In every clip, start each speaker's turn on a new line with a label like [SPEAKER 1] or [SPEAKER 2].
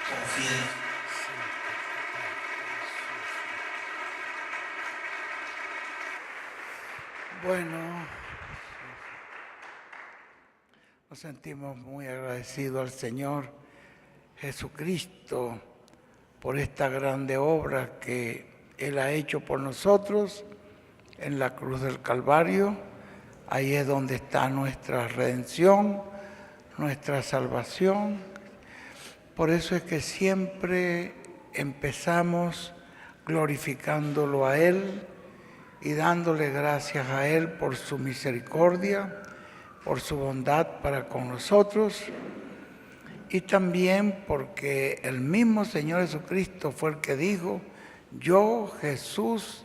[SPEAKER 1] confiemos.
[SPEAKER 2] Bueno, nos sentimos muy agradecidos al Señor Jesucristo por esta grande obra que Él ha hecho por nosotros en la cruz del Calvario. Ahí es donde está nuestra redención, nuestra salvación. Por eso es que siempre empezamos glorificándolo a Él y dándole gracias a Él por su misericordia, por su bondad para con nosotros, y también porque el mismo Señor Jesucristo fue el que dijo: yo, Jesús,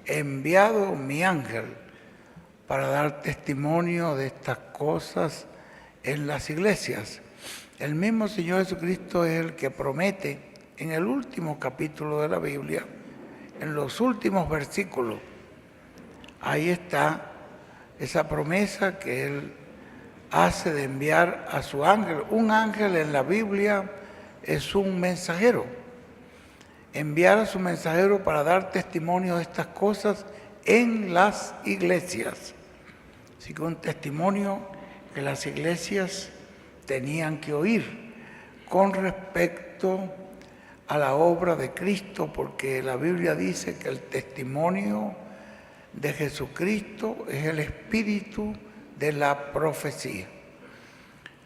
[SPEAKER 2] he enviado mi ángel para dar testimonio de estas cosas en las iglesias. El mismo Señor Jesucristo es el que promete en el último capítulo de la Biblia, en los últimos versículos. Ahí está esa promesa que Él hace de enviar a su ángel. Un ángel en la Biblia es un mensajero. Enviar a su mensajero para dar testimonio de estas cosas en las iglesias. Así que un testimonio que las iglesias tenían que oír con respecto a la obra de Cristo, porque la Biblia dice que el testimonio de Jesucristo es el espíritu de la profecía.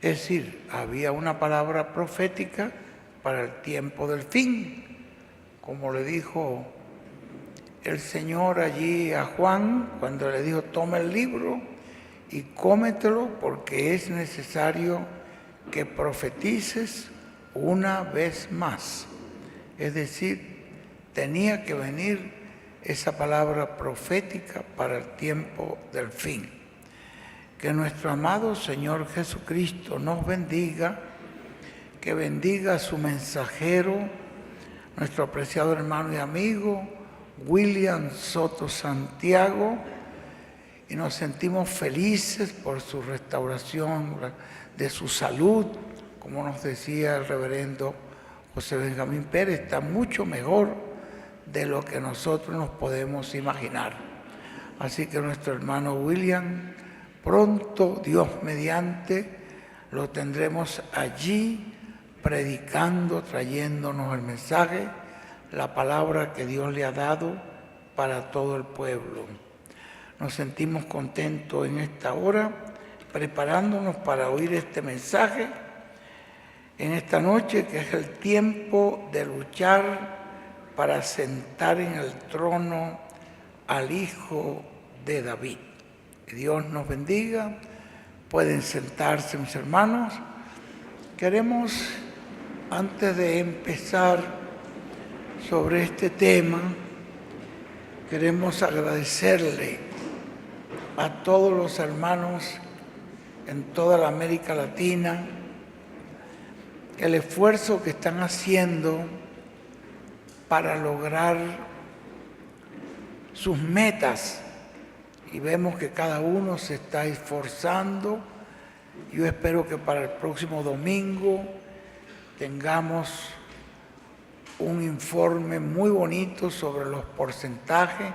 [SPEAKER 2] Es decir, había una palabra profética para el tiempo del fin, como le dijo el Señor allí a Juan cuando le dijo: toma el libro y cómetelo, porque es necesario que profetices una vez más. Es decir, tenía que venir esa palabra profética para el tiempo del fin. Que nuestro amado Señor Jesucristo nos bendiga, que bendiga a su mensajero, nuestro apreciado hermano y amigo William Soto Santiago, y nos sentimos felices por su restauración de su salud. Como nos decía el reverendo José Benjamín Pérez, está mucho mejor de lo que nosotros nos podemos imaginar. Así que nuestro hermano William, pronto, Dios mediante, lo tendremos allí predicando, trayéndonos el mensaje, la palabra que Dios le ha dado para todo el pueblo. Nos sentimos contentos en esta hora, preparándonos para oír este mensaje en esta noche, que es el tiempo de luchar para sentar en el trono al Hijo de David. Que Dios nos bendiga. Pueden sentarse, mis hermanos. Queremos, antes de empezar sobre este tema, queremos agradecerle a todos los hermanos en toda la América Latina el esfuerzo que están haciendo para lograr sus metas, y vemos que cada uno se está esforzando. Yo espero que para el próximo domingo tengamos un informe muy bonito sobre los porcentajes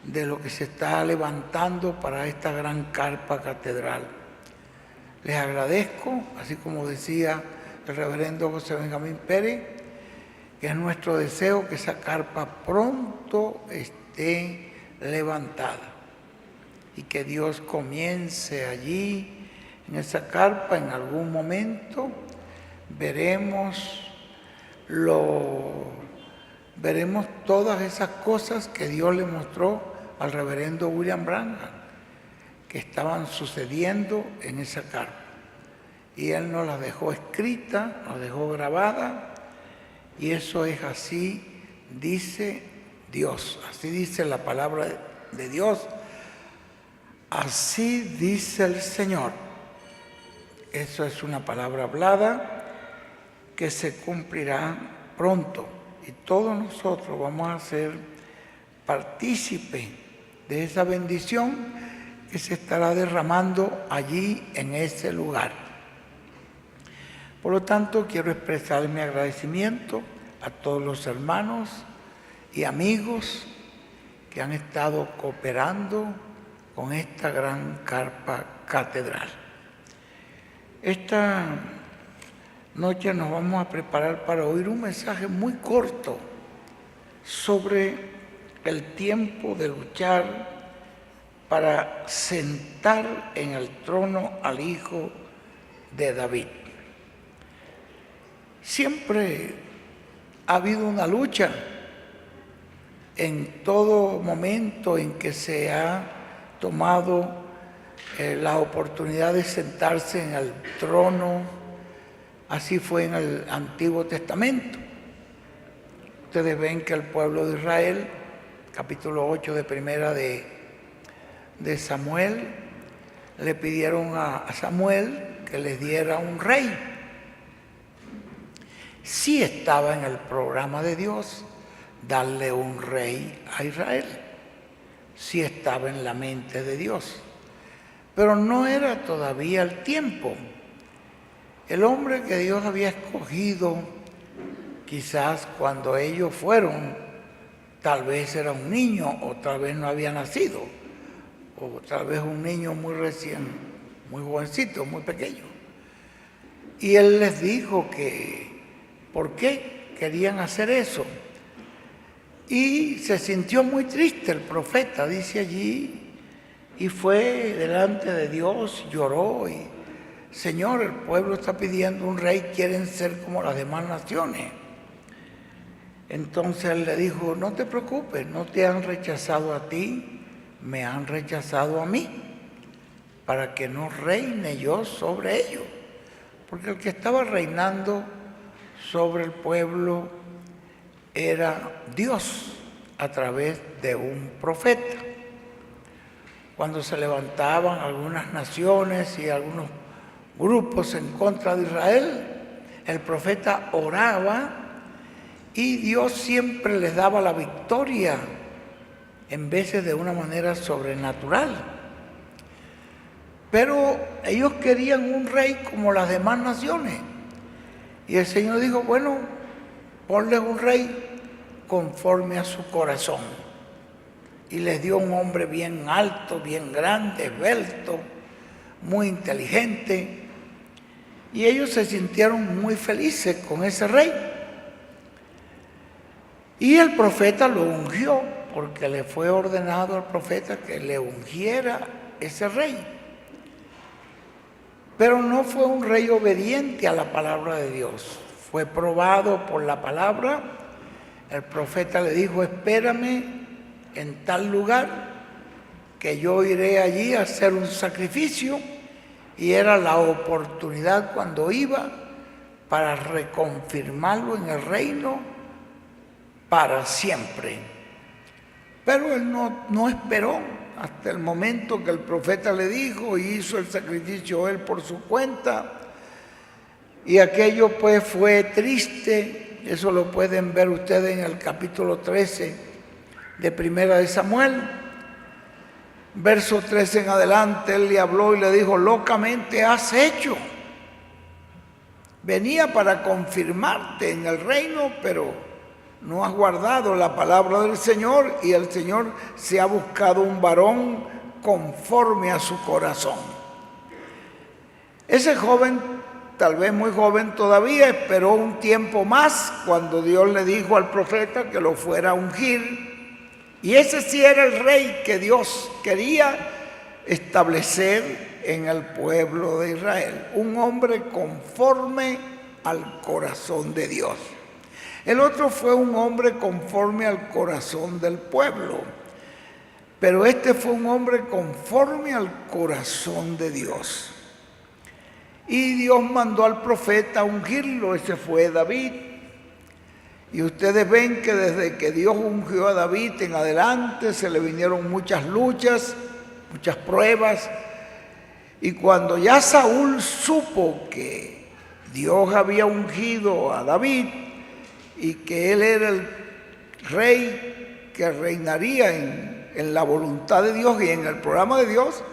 [SPEAKER 2] de lo que se está levantando para esta gran carpa catedral. Les agradezco, así como decía el reverendo José Benjamín Pérez, que es nuestro deseo que esa carpa pronto esté levantada y que Dios comience allí en esa carpa. En algún momento veremos todas esas cosas que Dios le mostró al reverendo William Branham, que estaban sucediendo en esa carpa. Y él nos las dejó escritas, nos dejó grabadas, y eso es así, dice Dios, así dice la palabra de Dios, así dice el Señor. Eso es una palabra hablada que se cumplirá pronto, y todos nosotros vamos a ser partícipes de esa bendición que se estará derramando allí en ese lugar. Por lo tanto, quiero expresar mi agradecimiento a todos los hermanos y amigos que han estado cooperando con esta gran carpa catedral. Esta noche nos vamos a preparar para oír un mensaje muy corto sobre el tiempo de luchar para sentar en el trono al hijo de David. Siempre ha habido una lucha en todo momento en que se ha tomado la oportunidad de sentarse en el trono. Así fue en el Antiguo Testamento. Ustedes ven que el pueblo de Israel, capítulo 8 de primera de Samuel, le pidieron a Samuel que les diera un rey. Sí estaba en el programa de Dios darle un rey a Israel. Sí estaba en la mente de Dios. Pero no era todavía el tiempo. El hombre que Dios había escogido, quizás cuando ellos fueron, tal vez era un niño o tal vez no había nacido, o tal vez un niño muy recién, muy jovencito, muy pequeño. Y él les dijo que por qué querían hacer eso. Y se sintió muy triste el profeta, dice allí, y fue delante de Dios, lloró y: Señor, el pueblo está pidiendo un rey, quieren ser como las demás naciones. Entonces él le dijo: no te preocupes, no te han rechazado a ti, me han rechazado a mí, para que no reine yo sobre ellos. Porque el que estaba reinando sobre el pueblo era Dios a través de un profeta. Cuando se levantaban algunas naciones y algunos grupos en contra de Israel, el profeta oraba y Dios siempre les daba la victoria, en veces de una manera sobrenatural. Pero ellos querían un rey como las demás naciones. Y el Señor dijo: bueno, ponles un rey conforme a su corazón. Y les dio un hombre bien alto, bien grande, esbelto, muy inteligente. Y ellos se sintieron muy felices con ese rey. Y el profeta lo ungió, porque le fue ordenado al profeta que le ungiera ese rey. Pero no fue un rey obediente a la palabra de Dios. Fue probado por la palabra. El profeta le dijo: espérame en tal lugar, que yo iré allí a hacer un sacrificio. Y era la oportunidad cuando iba para reconfirmarlo en el reino para siempre. Pero él no esperó hasta el momento que el profeta le dijo, y hizo el sacrificio él por su cuenta. Y aquello pues fue triste. Eso lo pueden ver ustedes en el capítulo 13 de Primera de Samuel. Verso 13 en adelante, él le habló y le dijo: locamente has hecho. Venía para confirmarte en el reino, pero no has guardado la palabra del Señor, y el Señor se ha buscado un varón conforme a su corazón. Ese joven, tal vez muy joven todavía, esperó un tiempo más cuando Dios le dijo al profeta que lo fuera a ungir. Y ese sí era el rey que Dios quería establecer en el pueblo de Israel. Un hombre conforme al corazón de Dios. El otro fue un hombre conforme al corazón del pueblo. Pero este fue un hombre conforme al corazón de Dios. Y Dios mandó al profeta a ungirlo. Ese fue David. Y ustedes ven que desde que Dios ungió a David en adelante se le vinieron muchas luchas, muchas pruebas. Y cuando ya Saúl supo que Dios había ungido a David y que él era el rey que reinaría en la voluntad de Dios y en el programa de Dios,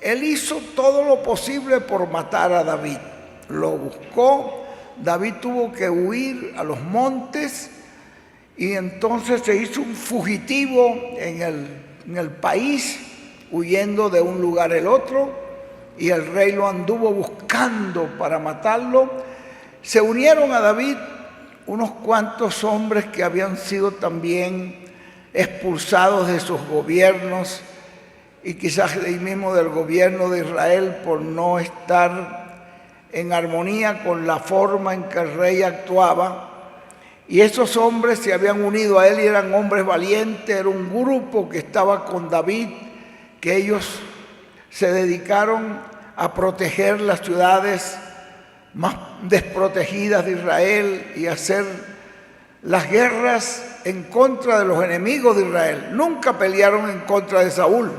[SPEAKER 2] él hizo todo lo posible por matar a David. Lo buscó, David tuvo que huir a los montes y entonces se hizo un fugitivo en el país, huyendo de un lugar al otro, y el rey lo anduvo buscando para matarlo. Se unieron a David unos cuantos hombres que habían sido también expulsados de sus gobiernos y quizás de ahí mismo del gobierno de Israel por no estar en armonía con la forma en que el rey actuaba. Y esos hombres se habían unido a él y eran hombres valientes, era un grupo que estaba con David, que ellos se dedicaron a proteger las ciudades más desprotegidas de Israel y hacer las guerras en contra de los enemigos de Israel. Nunca pelearon en contra de Saúl,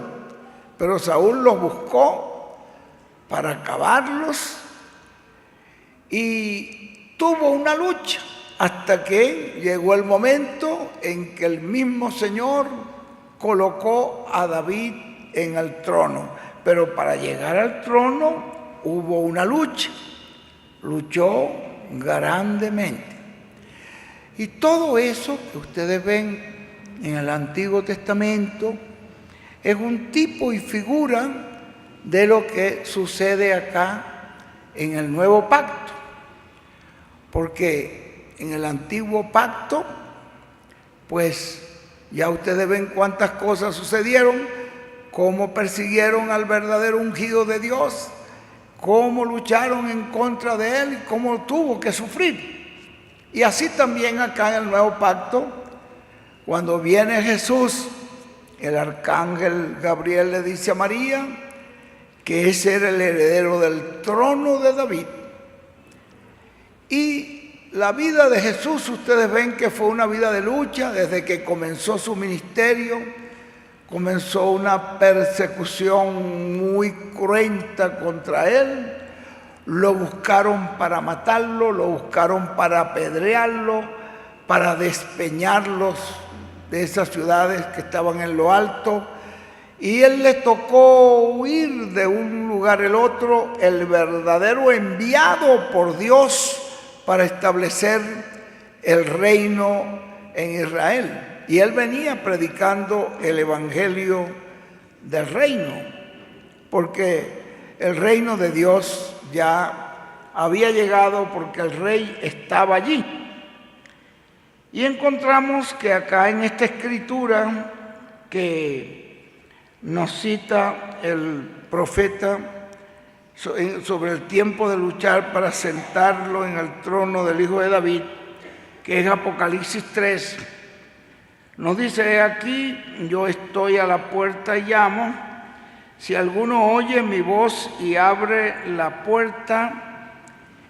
[SPEAKER 2] pero Saúl los buscó para acabarlos y tuvo una lucha hasta que llegó el momento en que el mismo Señor colocó a David en el trono. Pero para llegar al trono hubo una lucha, luchó grandemente. Y todo eso que ustedes ven en el Antiguo Testamento es un tipo y figura de lo que sucede acá en el Nuevo Pacto. Porque en el Antiguo Pacto, pues ya ustedes ven cuántas cosas sucedieron, cómo persiguieron al verdadero ungido de Dios, cómo lucharon en contra de él y cómo tuvo que sufrir. Y así también acá en el Nuevo Pacto, cuando viene Jesús, el arcángel Gabriel le dice a María que ese era el heredero del trono de David. Y la vida de Jesús, ustedes ven que fue una vida de lucha desde que comenzó su ministerio. Comenzó una persecución muy cruenta contra él. Lo buscaron para matarlo, lo buscaron para apedrearlo, para despeñarlos de esas ciudades que estaban en lo alto. Y él le tocó huir de un lugar al otro, el verdadero enviado por Dios para establecer el reino en Israel. Y él venía predicando el evangelio del reino, porque el reino de Dios ya había llegado porque el rey estaba allí. Y encontramos que acá en esta escritura que nos cita el profeta sobre el tiempo de luchar para sentarlo en el trono del Hijo de David, que es Apocalipsis 3, nos dice: aquí yo estoy a la puerta y llamo. Si alguno oye mi voz y abre la puerta,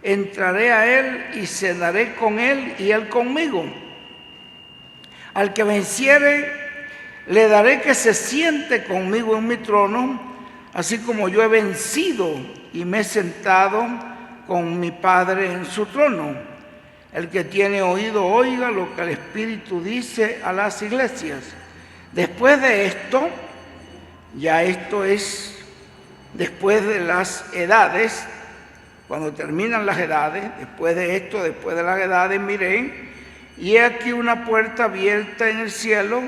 [SPEAKER 2] entraré a él y cenaré con él y él conmigo. Al que venciere, le daré que se siente conmigo en mi trono, así como yo he vencido y me he sentado con mi Padre en su trono. El que tiene oído, oiga lo que el Espíritu dice a las iglesias. Después de esto, ya esto es después de las edades, cuando terminan las edades, después de esto, después de las edades, miré, y he aquí una puerta abierta en el cielo,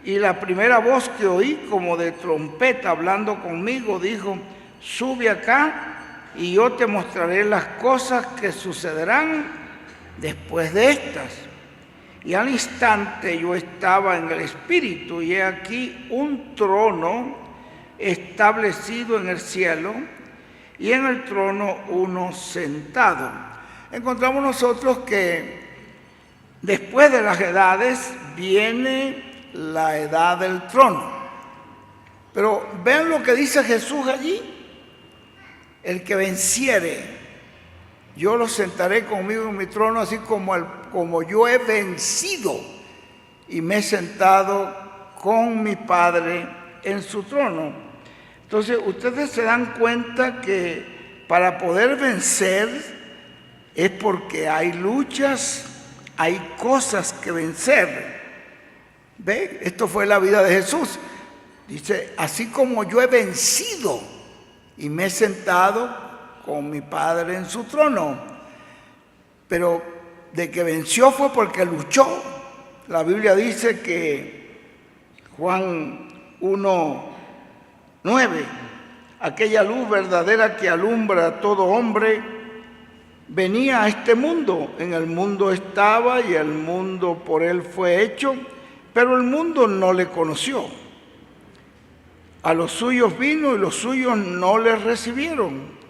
[SPEAKER 2] y la primera voz que oí como de trompeta hablando conmigo dijo: sube acá y yo te mostraré las cosas que sucederán después de estas. Y al instante yo estaba en el Espíritu, y he aquí un trono establecido en el cielo, y en el trono uno sentado. Encontramos nosotros que después de las edades viene la edad del trono. Pero vean lo que dice Jesús allí: el que venciere, yo lo sentaré conmigo en mi trono, así como yo he vencido y me he sentado con mi Padre en su trono. Entonces, ustedes se dan cuenta que para poder vencer es porque hay luchas, hay cosas que vencer. ¿Ve? Esto fue la vida de Jesús. Dice: así como yo he vencido y me he sentado con mi Padre en su trono. pero de que venció fue porque luchó. La Biblia dice que Juan 1:9, aquella luz verdadera que alumbra a todo hombre, venía a este mundo. En el mundo estaba y el mundo por él fue hecho, pero el mundo no le conoció. A los suyos vino y los suyos no le recibieron.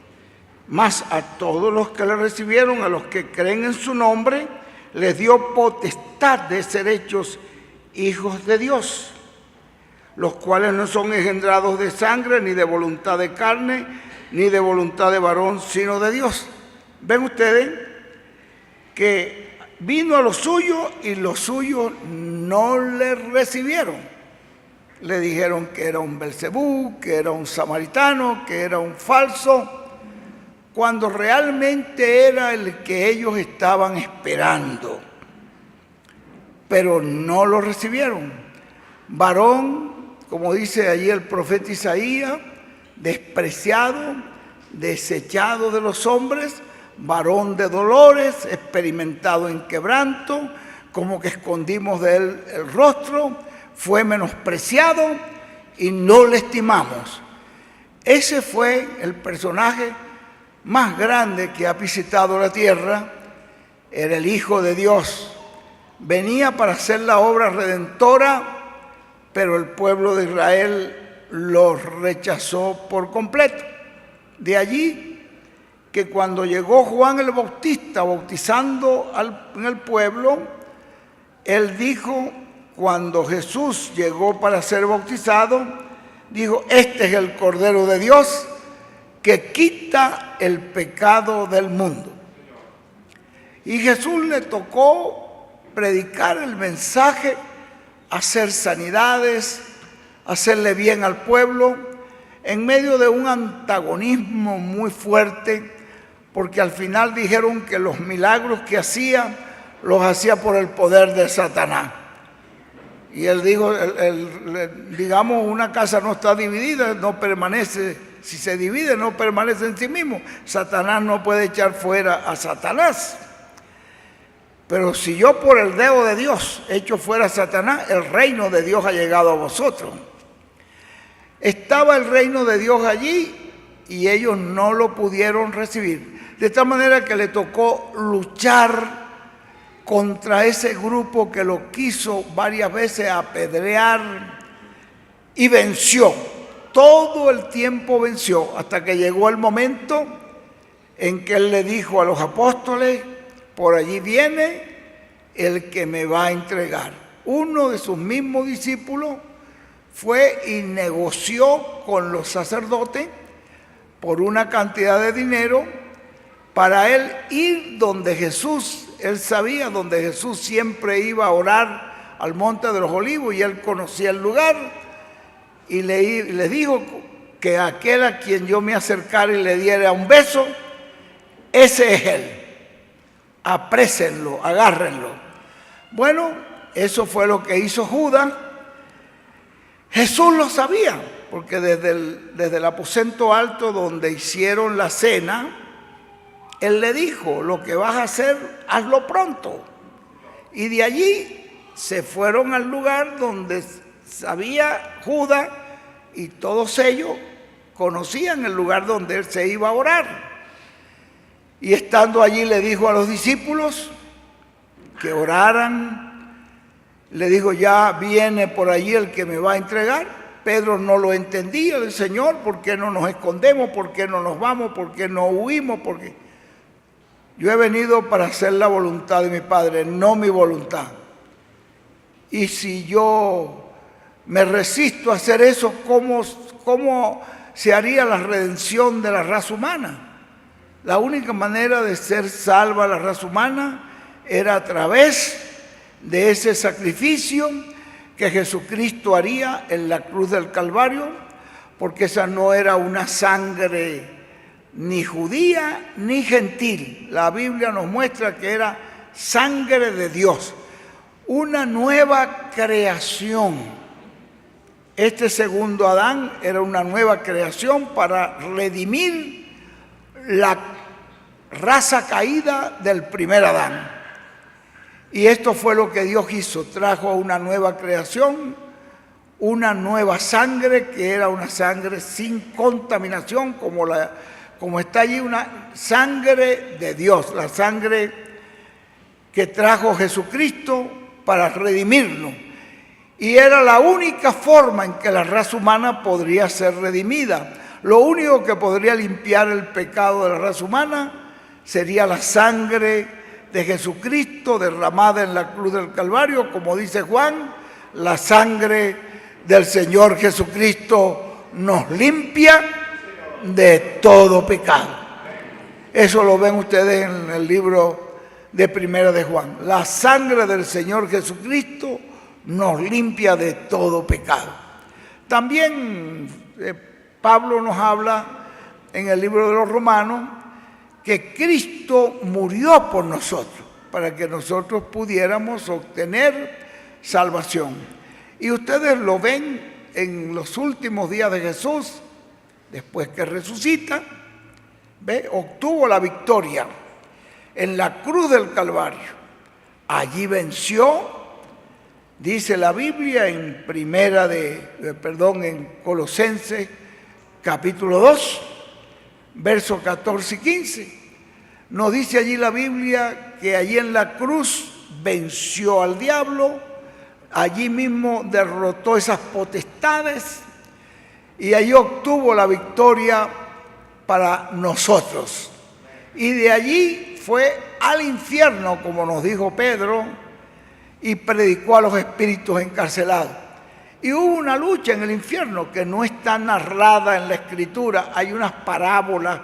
[SPEAKER 2] Mas a todos los que le recibieron, a los que creen en su nombre, les dio potestad de ser hechos hijos de Dios, los cuales no son engendrados de sangre, ni de voluntad de carne, ni de voluntad de varón, sino de Dios. ¿Ven ustedes que vino a los suyos y los suyos no le recibieron? Le dijeron que era un Belcebú, que era un samaritano, que era un falso, cuando realmente era el que ellos estaban esperando. Pero no lo recibieron. Varón, como dice allí el profeta Isaías, despreciado, desechado de los hombres, varón de dolores, experimentado en quebranto, como que escondimos de él el rostro, fue menospreciado y no le estimamos. Ese fue el personaje más grande que ha visitado la tierra. Era el Hijo de Dios. Venía para hacer la obra redentora, pero el pueblo de Israel lo rechazó por completo. De allí que cuando llegó Juan el Bautista bautizando en el pueblo, él dijo, cuando Jesús llegó para ser bautizado, dijo: este es el Cordero de Dios que quita el pecado del mundo. Y Jesús le tocó predicar el mensaje, hacer sanidades, hacerle bien al pueblo, en medio de un antagonismo muy fuerte, porque al final dijeron que los milagros que hacía, los hacía por el poder de Satanás. Y él dijo, digamos, una casa no está dividida, no permanece, si se divide no permanece en sí mismo. Satanás no puede echar fuera a Satanás. Pero si yo por el dedo de Dios echo fuera a Satanás, el reino de Dios ha llegado a vosotros. Estaba el reino de Dios allí y ellos no lo pudieron recibir. De tal manera que le tocó luchar contra ese grupo que lo quiso varias veces apedrear y venció. Todo el tiempo venció hasta que llegó el momento en que él le dijo a los apóstoles: por allí viene el que me va a entregar. Uno de sus mismos discípulos fue y negoció con los sacerdotes por una cantidad de dinero para él ir donde Jesús. Él sabía donde Jesús siempre iba a orar, al Monte de los Olivos, y él conocía el lugar, y le dijo que aquel a quien yo me acercara y le diera un beso, ese es él. Aprésenlo, agárrenlo. Bueno, eso fue lo que hizo Judas. Jesús lo sabía, porque desde el aposento alto donde hicieron la cena, él le dijo: lo que vas a hacer, hazlo pronto. Y de allí se fueron al lugar donde sabía Judas, y todos ellos conocían el lugar donde él se iba a orar. Y estando allí le dijo a los discípulos que oraran. Le dijo: ya viene por allí el que me va a entregar. Pedro no lo entendía. El Señor, ¿por qué no nos escondemos? ¿Por qué no nos vamos? ¿Por qué no huimos? Porque yo he venido para hacer la voluntad de mi Padre, no mi voluntad. Y si yo me resisto a hacer eso, ¿cómo se haría la redención de la raza humana? La única manera de ser salva la raza humana era a través de ese sacrificio que Jesucristo haría en la cruz del Calvario, porque esa no era una sangre ni judía ni gentil. La Biblia nos muestra que era sangre de Dios, una nueva creación. Este segundo Adán era una nueva creación para redimir raza caída del primer Adán. Y esto fue lo que Dios hizo, trajo una nueva creación, una nueva sangre, que era una sangre sin contaminación, como está allí, una sangre de Dios, la sangre que trajo Jesucristo para redimirnos. Y era la única forma en que la raza humana podría ser redimida. Lo único que podría limpiar el pecado de la raza humana sería la sangre de Jesucristo derramada en la cruz del Calvario, como dice Juan, la sangre del Señor Jesucristo nos limpia de todo pecado. Eso lo ven ustedes en el libro de Primera de Juan. La sangre del Señor Jesucristo nos limpia de todo pecado. También Pablo nos habla en el libro de los Romanos que Cristo murió por nosotros, para que nosotros pudiéramos obtener salvación. Y ustedes lo ven en los últimos días de Jesús, después que resucita, obtuvo la victoria en la cruz del Calvario. Allí venció, dice la Biblia en en Colosenses capítulo 2, versos 14 y 15. Nos dice allí la Biblia que allí en la cruz venció al diablo, allí mismo derrotó esas potestades y allí obtuvo la victoria para nosotros. Y de allí fue al infierno, como nos dijo Pedro, y predicó a los espíritus encarcelados. Y hubo una lucha en el infierno que no está narrada en la Escritura. Hay unas parábolas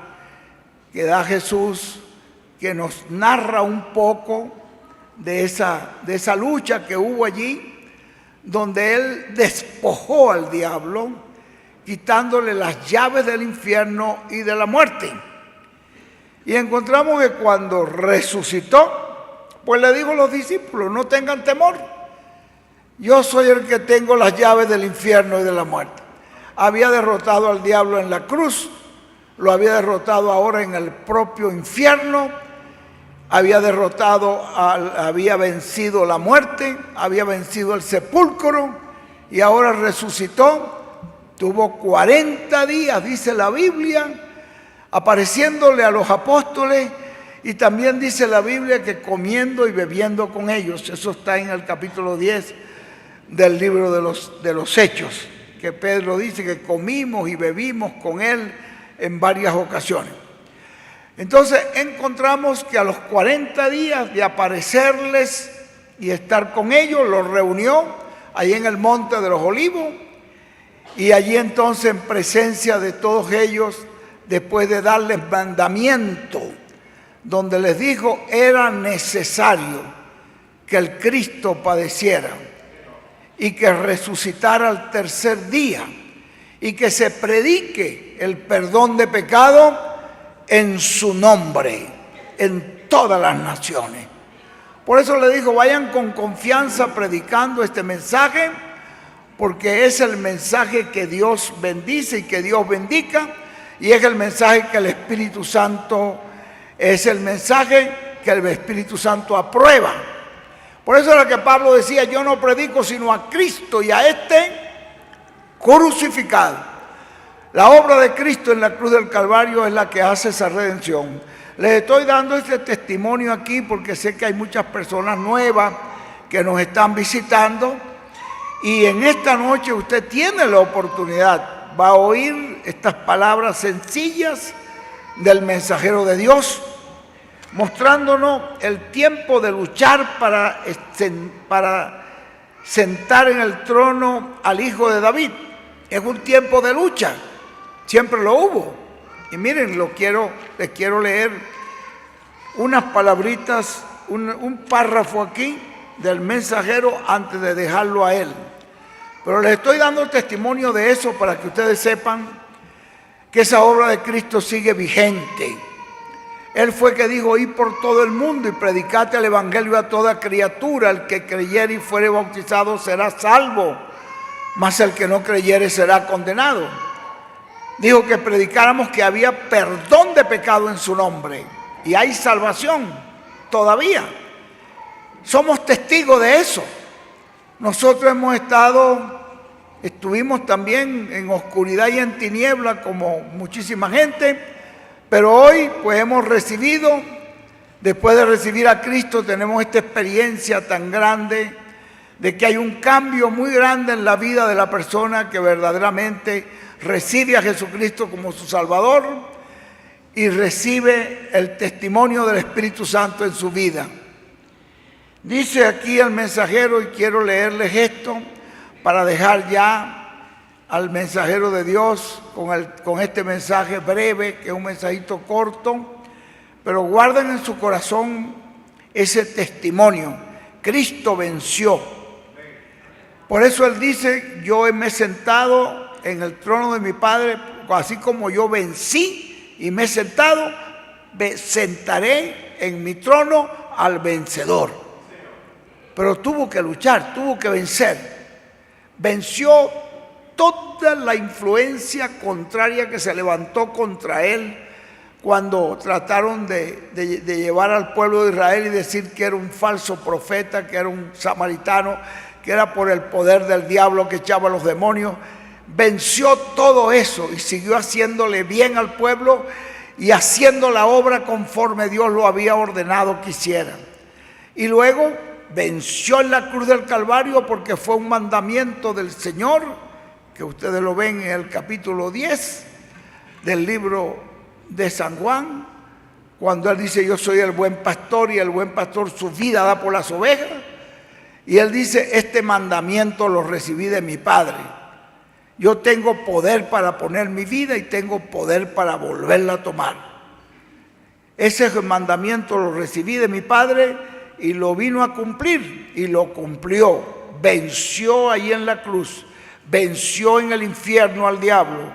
[SPEAKER 2] que da Jesús que nos narra un poco de esa lucha que hubo allí, donde Él despojó al diablo, quitándole las llaves del infierno y de la muerte. Y encontramos que cuando resucitó, pues le dijo a los discípulos, no tengan temor. Yo soy el que tengo las llaves del infierno y de la muerte. Había derrotado al diablo en la cruz, lo había derrotado ahora en el propio infierno, había vencido la muerte, había vencido el sepulcro y ahora resucitó. Tuvo 40 días, dice la Biblia, apareciéndole a los apóstoles, y también dice la Biblia que comiendo y bebiendo con ellos. Eso está en el capítulo 10 del libro de los Hechos, que Pedro dice que comimos y bebimos con él en varias ocasiones. Entonces encontramos que a los 40 días de aparecerles y estar con ellos, los reunió allí en el Monte de los Olivos, y allí entonces en presencia de todos ellos, después de darles mandamiento, donde les dijo era necesario que el Cristo padeciera y que resucitara al tercer día y que se predique el perdón de pecado en su nombre, en todas las naciones. Por eso le dijo, vayan con confianza predicando este mensaje, porque es el mensaje que Dios bendice y que Dios bendiga, y es el mensaje que el Espíritu Santo, es el mensaje que el Espíritu Santo aprueba. Por eso era que Pablo decía, yo no predico sino a Cristo y a este crucificado. La obra de Cristo en la cruz del Calvario es la que hace esa redención. Les estoy dando este testimonio aquí porque sé que hay muchas personas nuevas que nos están visitando, y en esta noche usted tiene la oportunidad, va a oír estas palabras sencillas del mensajero de Dios, mostrándonos el tiempo de luchar para sentar en el trono al hijo de David. Es un tiempo de lucha, siempre lo hubo. Y miren, les quiero leer unas palabritas, un párrafo aquí del mensajero antes de dejarlo a él. Pero les estoy dando testimonio de eso para que ustedes sepan que esa obra de Cristo sigue vigente. Él fue que dijo, id por todo el mundo y predicate el evangelio a toda criatura. El que creyere y fuere bautizado será salvo, mas el que no creyere será condenado. Dijo que predicáramos que había perdón de pecado en su nombre. y hay salvación todavía. Somos testigos de eso. Nosotros estuvimos también en oscuridad y en tiniebla como muchísima gente, pero hoy pues hemos recibido, después de recibir a Cristo, tenemos esta experiencia tan grande de que hay un cambio muy grande en la vida de la persona que verdaderamente recibe a Jesucristo como su Salvador y recibe el testimonio del Espíritu Santo en su vida. Dice aquí el mensajero, y quiero leerles esto para dejar ya al mensajero de Dios con este mensaje breve, que es un mensajito corto, pero guarden en su corazón ese testimonio. Cristo venció. Por eso Él dice, yo me he sentado en el trono de mi Padre, así como yo vencí y me he sentado, me sentaré en mi trono al vencedor. Pero tuvo que luchar, tuvo que vencer. Venció toda la influencia contraria que se levantó contra él cuando trataron de llevar al pueblo de Israel y decir que era un falso profeta, que era un samaritano, que era por el poder del diablo que echaba a los demonios. Venció todo eso y siguió haciéndole bien al pueblo y haciendo la obra conforme Dios lo había ordenado que hiciera. Y luego venció en la cruz del Calvario porque fue un mandamiento del Señor, que ustedes lo ven en el capítulo 10 del libro de San Juan, cuando Él dice, yo soy el buen pastor y el buen pastor su vida da por las ovejas. Y Él dice, este mandamiento lo recibí de mi Padre. Yo tengo poder para poner mi vida y tengo poder para volverla a tomar. Ese mandamiento lo recibí de mi Padre y lo vino a cumplir y lo cumplió. Venció ahí en la cruz, venció en el infierno al diablo,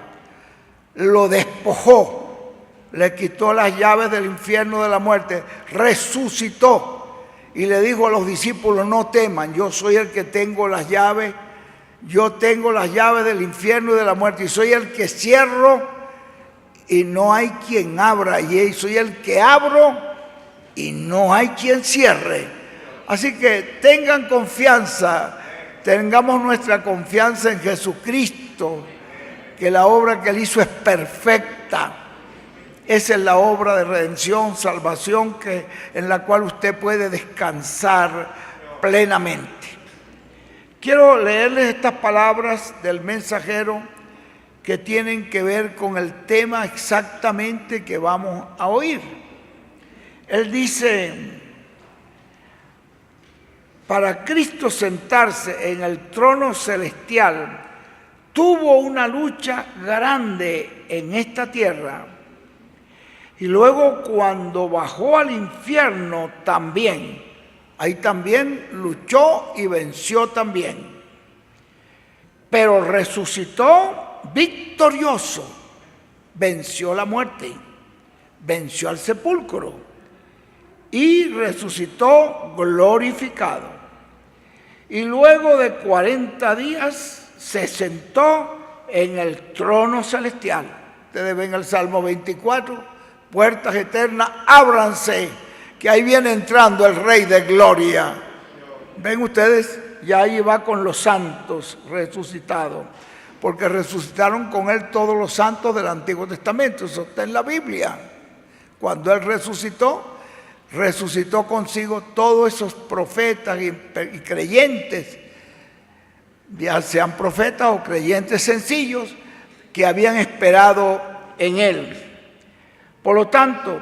[SPEAKER 2] lo despojó, le quitó las llaves del infierno, de la muerte, resucitó y le dijo a los discípulos, no teman, yo soy el que tengo las llaves, yo tengo las llaves del infierno y de la muerte y soy el que cierro y no hay quien abra, y soy el que abro y no hay quien cierre. Así que tengan confianza, tengamos nuestra confianza en Jesucristo, que la obra que Él hizo es perfecta. Esa es la obra de redención, salvación, en la cual usted puede descansar plenamente. Quiero leerles estas palabras del mensajero que tienen que ver con el tema exactamente que vamos a oír. Él dice, para Cristo sentarse en el trono celestial, tuvo una lucha grande en esta tierra. Y luego cuando bajó al infierno también, ahí también luchó y venció también. Pero resucitó victorioso, venció la muerte, venció al sepulcro y resucitó glorificado. Y luego de 40 días se sentó en el trono celestial. Ustedes ven el Salmo 24, puertas eternas, ábranse, que ahí viene entrando el Rey de Gloria. Ven ustedes, ya ahí va con los santos resucitados, porque resucitaron con Él todos los santos del Antiguo Testamento. Eso está en la Biblia. Cuando Él resucitó consigo todos esos profetas y creyentes, ya sean profetas o creyentes sencillos, que habían esperado en Él. Por lo tanto,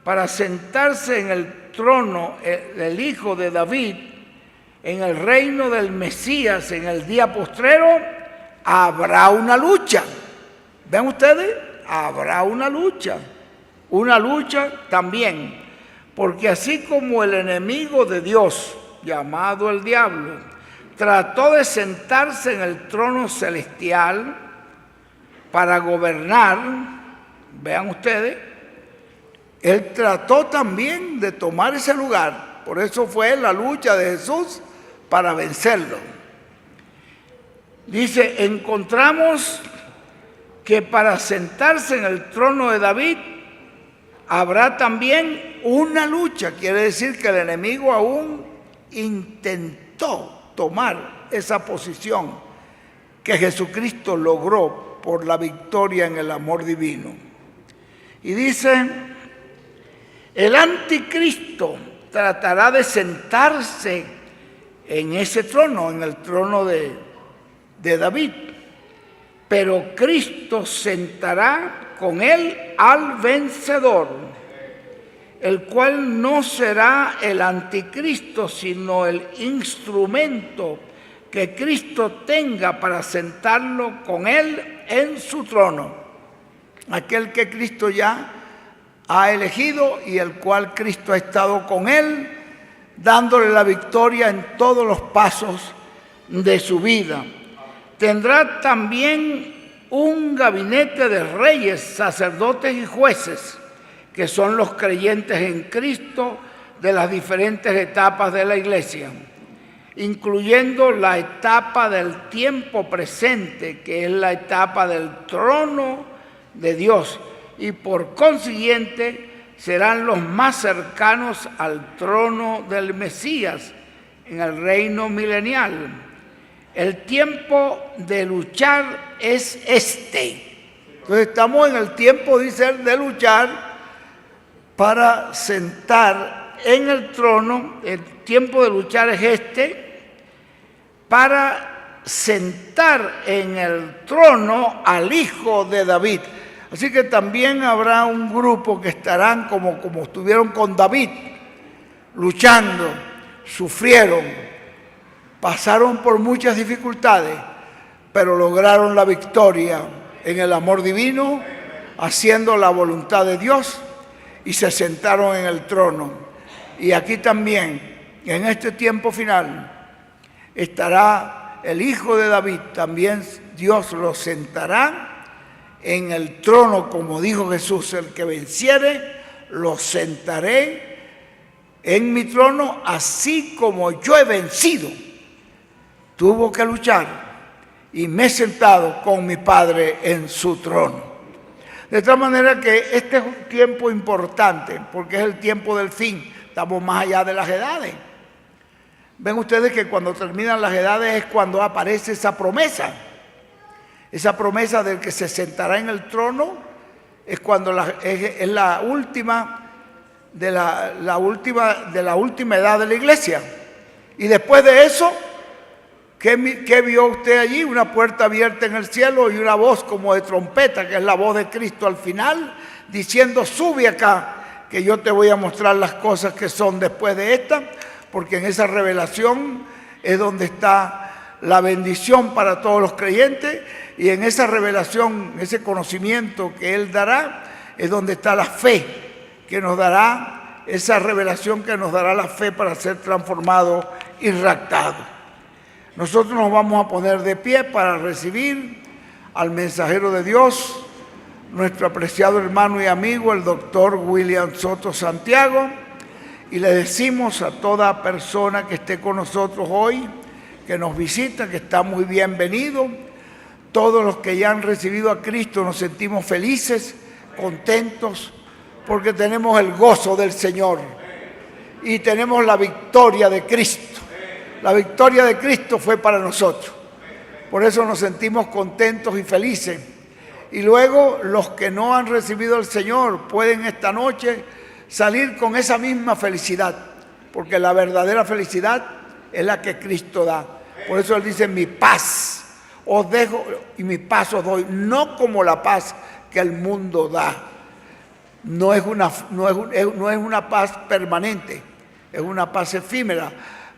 [SPEAKER 2] para sentarse en el trono del Hijo de David, en el reino del Mesías, en el día postrero, habrá una lucha. ¿Ven ustedes? Habrá una lucha también. Porque así como el enemigo de Dios, llamado el diablo, trató de sentarse en el trono celestial para gobernar, vean ustedes, él trató también de tomar ese lugar. Por eso fue la lucha de Jesús para vencerlo. Dice, encontramos que para sentarse en el trono de David habrá también una lucha. Quiere decir que el enemigo aún intentó tomar esa posición que Jesucristo logró por la victoria en el amor divino. Y dice, el anticristo tratará de sentarse en ese trono, en el trono de David, pero Cristo sentará con él al vencedor, el cual no será el anticristo, sino el instrumento que Cristo tenga para sentarlo con él en su trono. Aquel que Cristo ya ha elegido y el cual Cristo ha estado con él, dándole la victoria en todos los pasos de su vida. Tendrá también un gabinete de reyes, sacerdotes y jueces, que son los creyentes en Cristo de las diferentes etapas de la iglesia, incluyendo la etapa del tiempo presente, que es la etapa del trono de Dios, y por consiguiente serán los más cercanos al trono del Mesías en el reino milenial. El tiempo de luchar es este. Entonces estamos en el tiempo, dice él, de luchar para sentar en el trono. El tiempo de luchar es este, para sentar en el trono al hijo de David. Así que también habrá un grupo que estarán como estuvieron con David, luchando, sufrieron, pasaron por muchas dificultades, pero lograron la victoria en el amor divino, haciendo la voluntad de Dios, y se sentaron en el trono. Y aquí también, en este tiempo final, estará el hijo de David, también Dios lo sentará en el trono, como dijo Jesús, el que venciere, lo sentaré en mi trono, así como yo he vencido. Tuvo que luchar y me he sentado con mi Padre en su trono. De tal manera que este es un tiempo importante, porque es el tiempo del fin. Estamos más allá de las edades. Ven ustedes que cuando terminan las edades es cuando aparece esa promesa. Esa promesa del que se sentará en el trono es cuando es la última de la última edad de la iglesia. Y después de eso, ¿qué vio usted allí? Una puerta abierta en el cielo y una voz como de trompeta, que es la voz de Cristo al final, diciendo: sube acá, que yo te voy a mostrar las cosas que son después de esta, porque en esa revelación es donde está la bendición para todos los creyentes, y en esa revelación, ese conocimiento que Él dará, es donde está la fe que nos dará, esa revelación que nos dará la fe para ser transformados y raptados. Nosotros nos vamos a poner de pie para recibir al mensajero de Dios, nuestro apreciado hermano y amigo, el doctor William Soto Santiago, y le decimos a toda persona que esté con nosotros hoy, que nos visita, que está muy bienvenido. Todos los que ya han recibido a Cristo nos sentimos felices, contentos, porque tenemos el gozo del Señor y tenemos la victoria de Cristo. La victoria de Cristo fue para nosotros. Por eso nos sentimos contentos y felices. Y luego los que no han recibido al Señor pueden esta noche salir con esa misma felicidad, porque la verdadera felicidad es la que Cristo da. Por eso Él dice: mi paz os dejo y mi paz os doy, no como la paz que el mundo da. No es una paz permanente, es una paz efímera,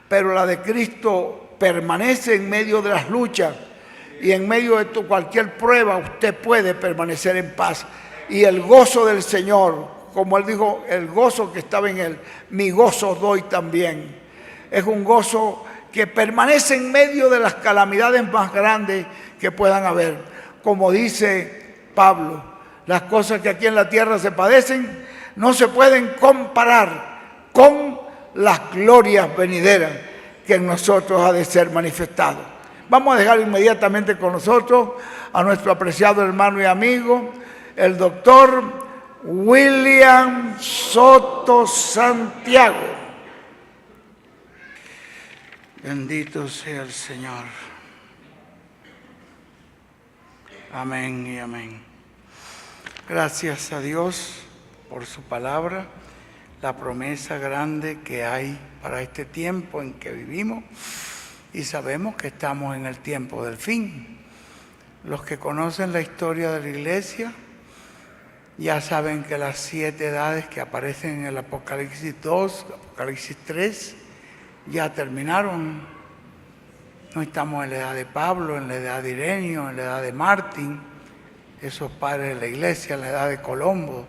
[SPEAKER 2] pero la de Cristo permanece en medio de las luchas, y en medio de cualquier prueba usted puede permanecer en paz. Y el gozo del Señor, como Él dijo, el gozo que estaba en Él, mi gozo os doy también. Es un gozo que permanece en medio de las calamidades más grandes que puedan haber. Como dice Pablo, las cosas que aquí en la tierra se padecen no se pueden comparar con las glorias venideras que en nosotros ha de ser manifestado. Vamos a dejar inmediatamente con nosotros a nuestro apreciado hermano y amigo, el doctor William Soto Santiago. Bendito sea el Señor. Amén y amén. Gracias a Dios por su palabra, la promesa grande que hay para este tiempo en que vivimos, y sabemos que estamos en el tiempo del fin. Los que conocen la historia de la Iglesia ya saben que las 7 edades que aparecen en el Apocalipsis 2, Apocalipsis 3, ya terminaron. No estamos en la edad de Pablo, en la edad de Ireneo, en la edad de Martín, esos padres de la Iglesia, en la edad de Colombo,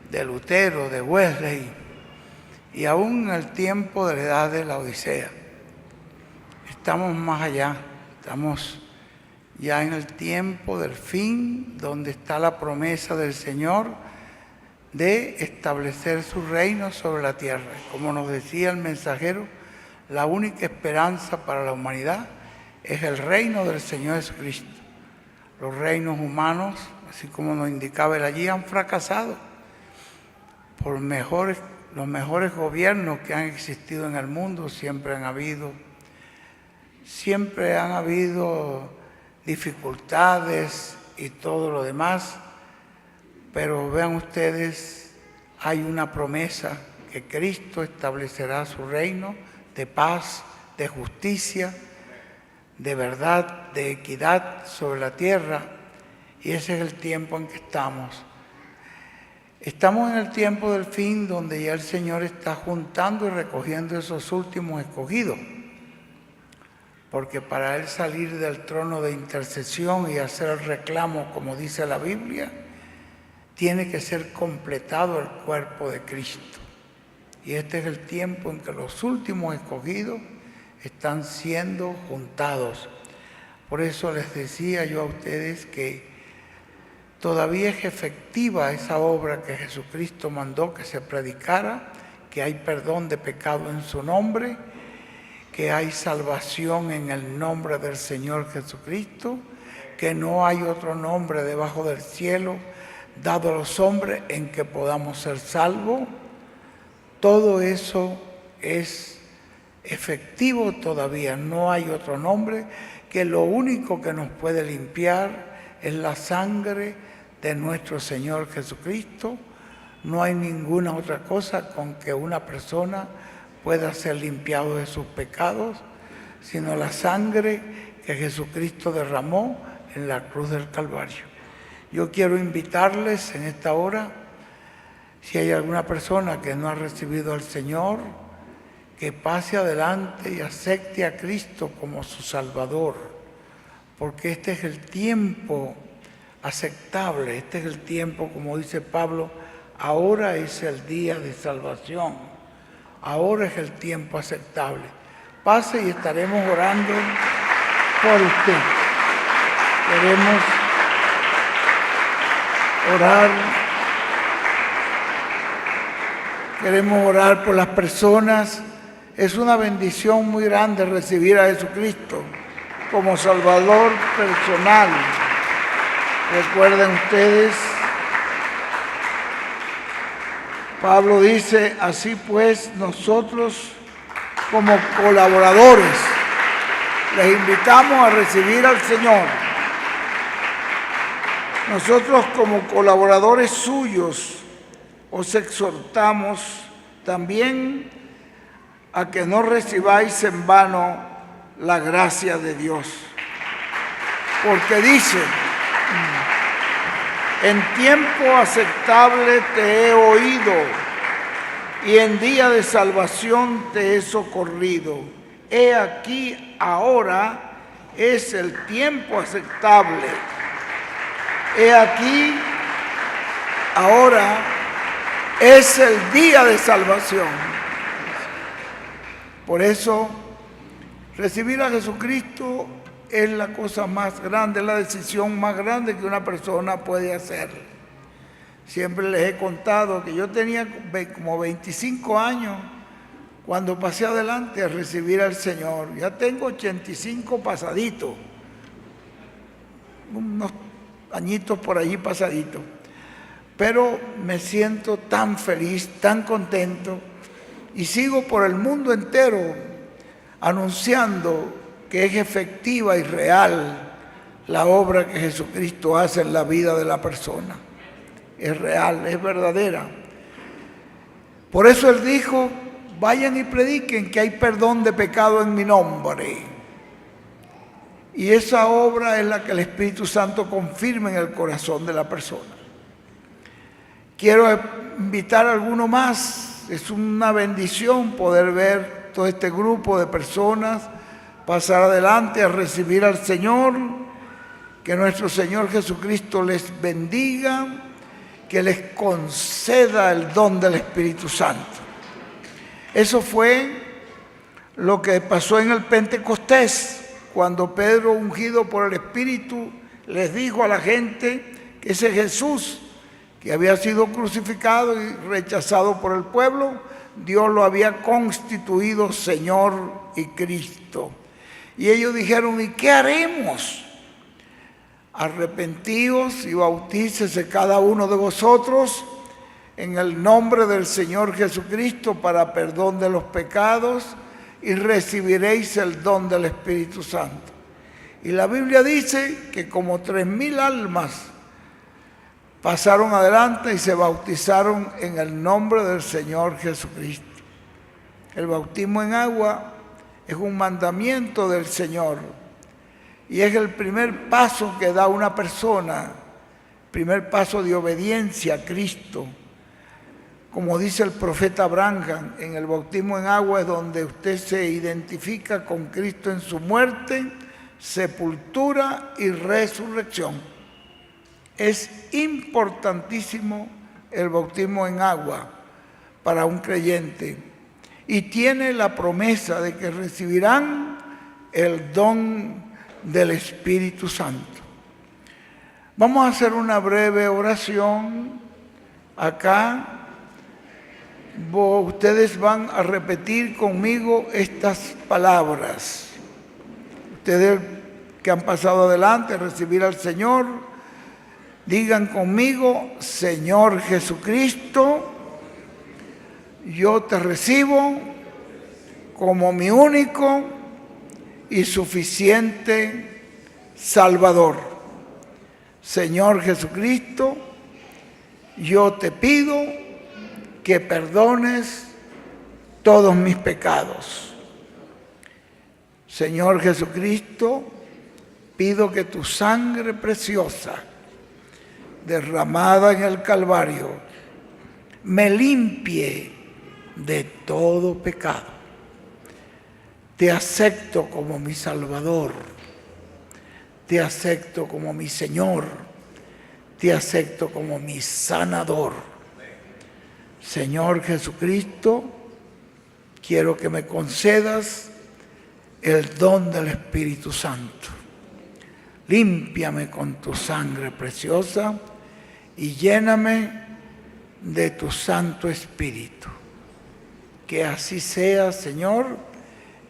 [SPEAKER 2] de Lutero, de Wesley, y aún en el tiempo de la edad de la Odisea. Estamos más allá, estamos ya en el tiempo del fin, donde está la promesa del Señor de establecer su reino sobre la tierra. Como nos decía el mensajero, la única esperanza para la humanidad es el reino del Señor Jesucristo. Los reinos humanos, así como nos indicaba él allí, han fracasado por los mejores gobiernos que han existido en el mundo. Siempre han habido dificultades y todo lo demás, pero vean ustedes, hay una promesa que Cristo establecerá su reino de paz, de justicia, de verdad, de equidad sobre la tierra, y ese es el tiempo en que estamos. Estamos en el tiempo del fin, donde ya el Señor está juntando y recogiendo esos últimos escogidos, porque para Él salir del trono de intercesión y hacer el reclamo, como dice la Biblia, tiene que ser completado el cuerpo de Cristo. Y este es el tiempo en que los últimos escogidos están siendo juntados. Por eso les decía yo a ustedes que todavía es efectiva esa obra que Jesucristo mandó que se predicara, que hay perdón de pecado en su nombre, que hay salvación en el nombre del Señor Jesucristo, que no hay otro nombre debajo del cielo dado a los hombres en que podamos ser salvos. Todo eso es efectivo todavía. No hay otro nombre, que lo único que nos puede limpiar es la sangre de nuestro Señor Jesucristo. No hay ninguna otra cosa con que una persona pueda ser limpiado de sus pecados, sino la sangre que Jesucristo derramó en la cruz del Calvario. Yo quiero invitarles en esta hora, si hay alguna persona que no ha recibido al Señor, que pase adelante y acepte a Cristo como su Salvador, porque este es el tiempo aceptable, este es el tiempo, como dice Pablo, ahora es el día de salvación. Ahora es el tiempo aceptable. Pase y estaremos orando por usted. Queremos orar por las personas. Es una bendición muy grande recibir a Jesucristo como Salvador personal. Recuerden ustedes, Pablo dice, así pues nosotros como colaboradores les invitamos a recibir al Señor. Nosotros como colaboradores suyos os exhortamos también a que no recibáis en vano la gracia de Dios. Porque dice, en tiempo aceptable te he oído y en día de salvación te he socorrido. He aquí ahora es el tiempo aceptable. He aquí ahora es el día de salvación. Por eso, recibir a Jesucristo es la cosa más grande, la decisión más grande que una persona puede hacer. Siempre les he contado que yo tenía como 25 años cuando pasé adelante a recibir al Señor. Ya tengo 85 pasaditos, unos añitos por allí pasaditos. pero me siento tan feliz, tan contento, y sigo por el mundo entero anunciando que es efectiva y real la obra que Jesucristo hace en la vida de la persona. Es real, es verdadera. Por eso Él dijo: vayan y prediquen que hay perdón de pecado en mi nombre. Y esa obra es la que el Espíritu Santo confirma en el corazón de la persona. Quiero invitar a alguno más. Es una bendición poder ver todo este grupo de personas pasar adelante a recibir al Señor. Que nuestro Señor Jesucristo les bendiga, que les conceda el don del Espíritu Santo. Eso fue lo que pasó en el Pentecostés, cuando Pedro, ungido por el Espíritu, les dijo a la gente que ese Jesús, que había sido crucificado y rechazado por el pueblo, Dios lo había constituido Señor y Cristo. Y ellos dijeron: ¿y qué haremos? Arrepentíos y bautícese cada uno de vosotros en el nombre del Señor Jesucristo para perdón de los pecados, y recibiréis el don del Espíritu Santo. Y la Biblia dice que como 3,000 almas pasaron adelante y se bautizaron en el nombre del Señor Jesucristo. El bautismo en agua es un mandamiento del Señor y es el primer paso que da una persona, primer paso de obediencia a Cristo. Como dice el profeta Branham, en el bautismo en agua es donde usted se identifica con Cristo en su muerte, sepultura y resurrección. Es importantísimo el bautismo en agua para un creyente y tiene la promesa de que recibirán el don del Espíritu Santo. Vamos a hacer una breve oración acá. Ustedes van a repetir conmigo estas palabras. Ustedes que han pasado adelante a recibir al Señor, digan conmigo: Señor Jesucristo, yo te recibo como mi único y suficiente Salvador. Señor Jesucristo, yo te pido que perdones todos mis pecados. Señor Jesucristo, pido que tu sangre preciosa, derramada en el Calvario, me limpie de todo pecado. Te acepto como mi Salvador, te acepto como mi Señor, te acepto como mi sanador. Señor Jesucristo, quiero que me concedas el don del Espíritu Santo. Límpiame con tu sangre preciosa y lléname de tu Santo Espíritu. Que así sea, Señor.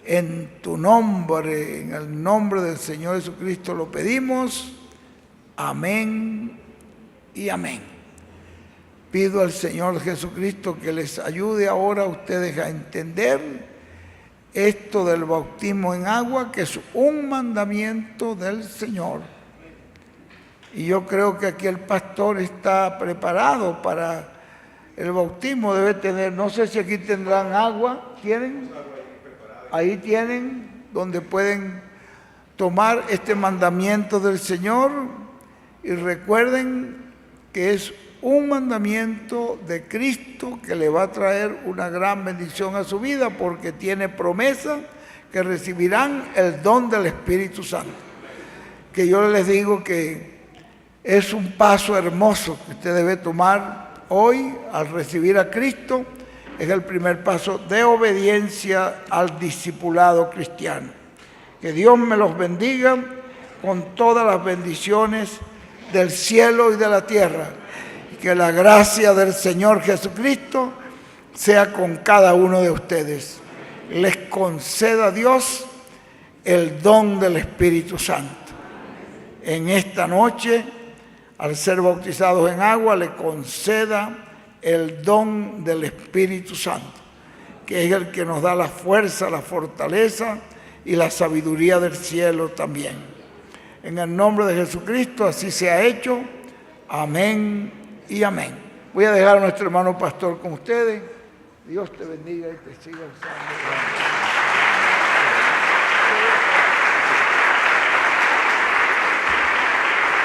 [SPEAKER 2] En tu nombre, en el nombre del Señor Jesucristo lo pedimos. Amén y amén. Pido al Señor Jesucristo que les ayude ahora a ustedes a entender esto del bautismo en agua, que es un mandamiento del Señor. Y yo creo que aquí el pastor está preparado para el bautismo. Debe tener, no sé si aquí tendrán agua. ¿Tienen? Ahí tienen donde pueden tomar este mandamiento del Señor. Y recuerden que es un mandamiento de Cristo que le va a traer una gran bendición a su vida, porque tiene promesa que recibirán el don del Espíritu Santo. Que yo les digo que es un paso hermoso que usted debe tomar hoy al recibir a Cristo. Es el primer paso de obediencia al discipulado cristiano. Que Dios me los bendiga con todas las bendiciones del cielo y de la tierra. Y que la gracia del Señor Jesucristo sea con cada uno de ustedes. Les conceda a Dios el don del Espíritu Santo. En esta noche al ser bautizados en agua, le conceda el don del Espíritu Santo, que es el que nos da la fuerza, la fortaleza y la sabiduría del cielo también. En el nombre de Jesucristo, así se ha hecho. Amén y amén. Voy a dejar a nuestro hermano pastor con ustedes. Dios te bendiga y te siga usando.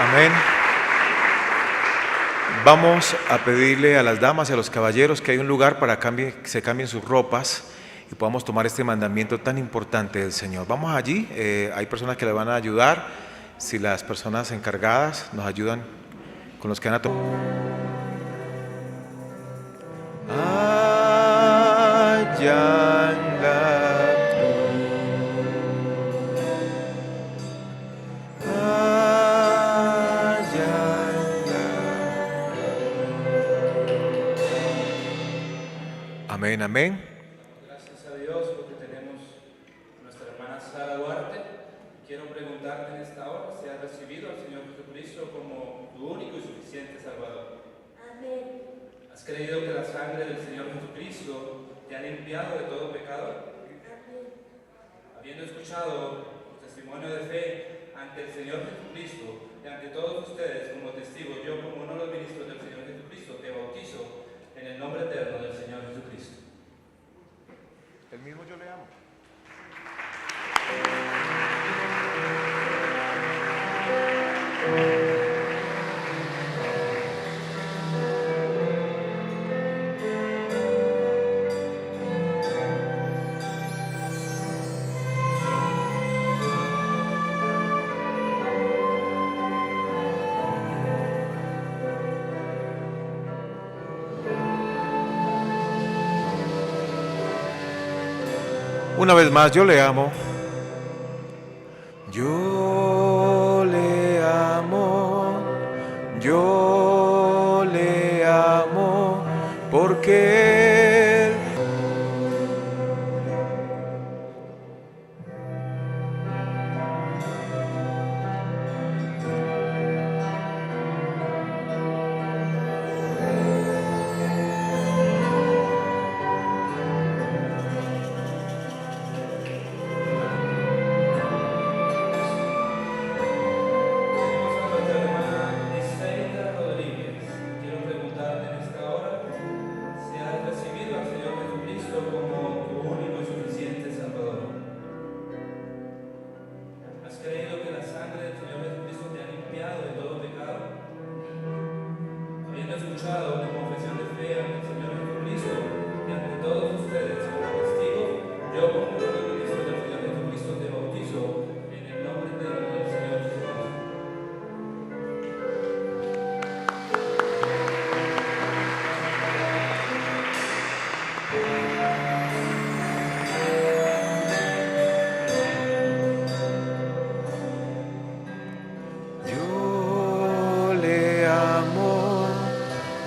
[SPEAKER 1] Amén. Vamos a pedirle a las damas y a los caballeros que hay un lugar para que se cambien sus ropas y podamos tomar este mandamiento tan importante del Señor. Vamos allí, hay personas que le van a ayudar. Si las personas encargadas nos ayudan con los que van a tomar. Allá en la Amén, amén.
[SPEAKER 3] Gracias a Dios porque tenemos a nuestra hermana Sara Duarte. Quiero preguntarte en esta hora si has recibido al Señor Jesucristo como tu único y suficiente Salvador.
[SPEAKER 4] Amén.
[SPEAKER 3] ¿Has creído que la sangre del Señor Jesucristo te ha limpiado de todo pecado?
[SPEAKER 4] Amén.
[SPEAKER 3] Habiendo escuchado tu testimonio de fe ante el Señor Jesucristo y ante todos ustedes como testigos, yo como uno de los ministros del Señor Jesucristo te bautizo en el nombre eterno del Señor Jesucristo.
[SPEAKER 1] El mismo yo le amo. Una vez más, yo le amo. Yo le amo. Yo le amo. Porque Él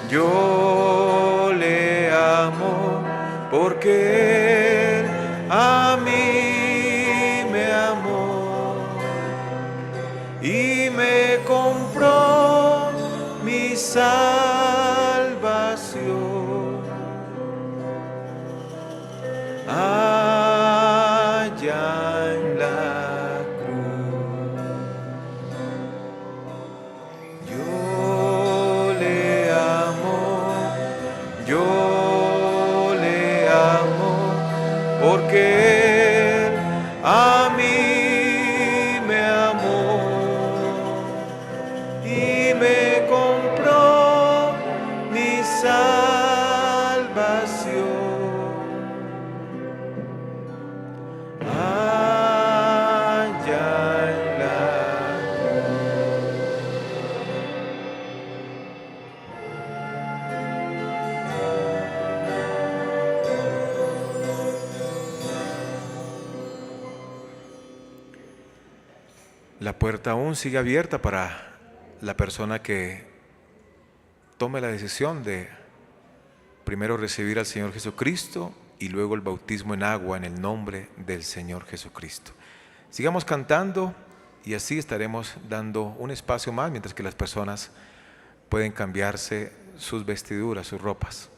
[SPEAKER 1] yo le amo, porque Él a mí me amó y me compró mi salvación. Allá en la cruz, yo le amo, porque Él a mí me amó y me compró mi salvación. Allá en la La puerta aún sigue abierta para la persona que tome la decisión de primero recibir al Señor Jesucristo y luego el bautismo en agua en el nombre del Señor Jesucristo. Sigamos cantando y así estaremos dando un espacio más mientras que las personas pueden cambiarse sus vestiduras, sus ropas.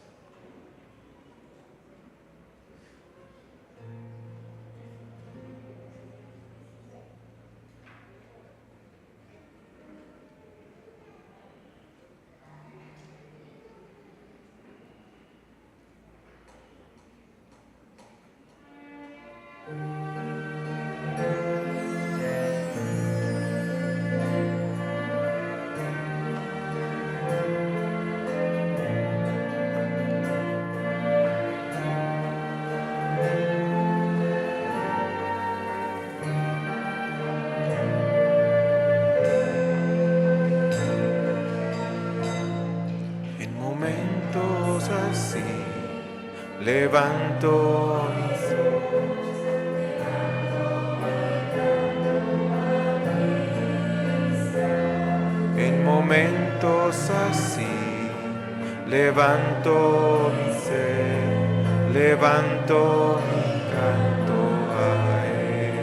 [SPEAKER 1] Así levanto mis ojos, en momentos así levanto mi ser, levanto mi canto a Él.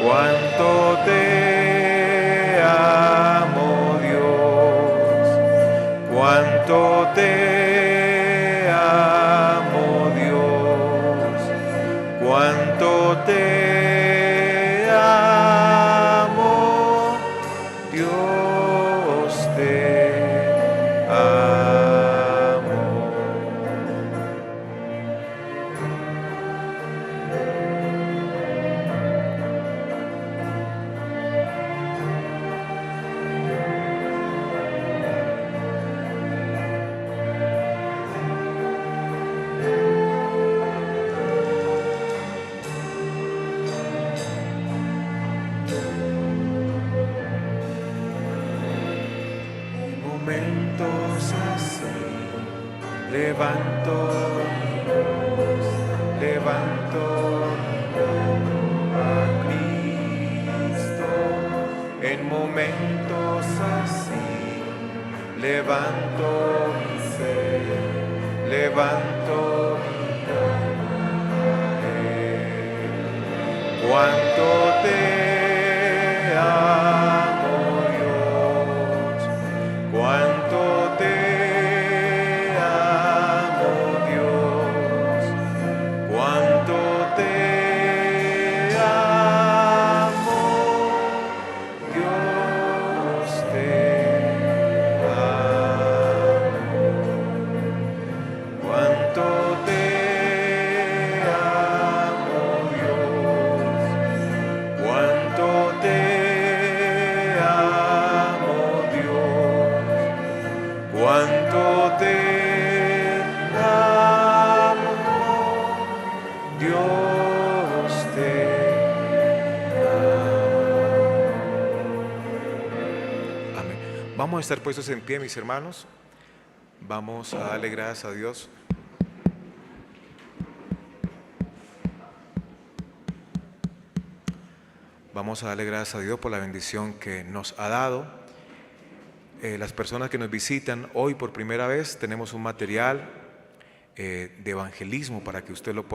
[SPEAKER 1] Cuánto te amo, Dios, cuánto te amo, Dios, cuánto te amo, Dios te amo. Momentos así, levanto mi voz, levanto mi mano a Cristo. En momentos así, levanto mi ser, levanto mi alma a Él. Cuánto te amo, cuánto te amo, Dios, cuánto te amo, Dios te amo, cuánto te amo, Dios, cuánto te amo, Dios, cuánto te amo, Dios te amo. Amén. Vamos a estar puestos en pie, mis hermanos. Vamos a darle gracias a Dios. Vamos a darle gracias a Dios por la bendición que nos ha dado. Las personas que nos visitan hoy por primera vez, tenemos un material de evangelismo para que usted lo pueda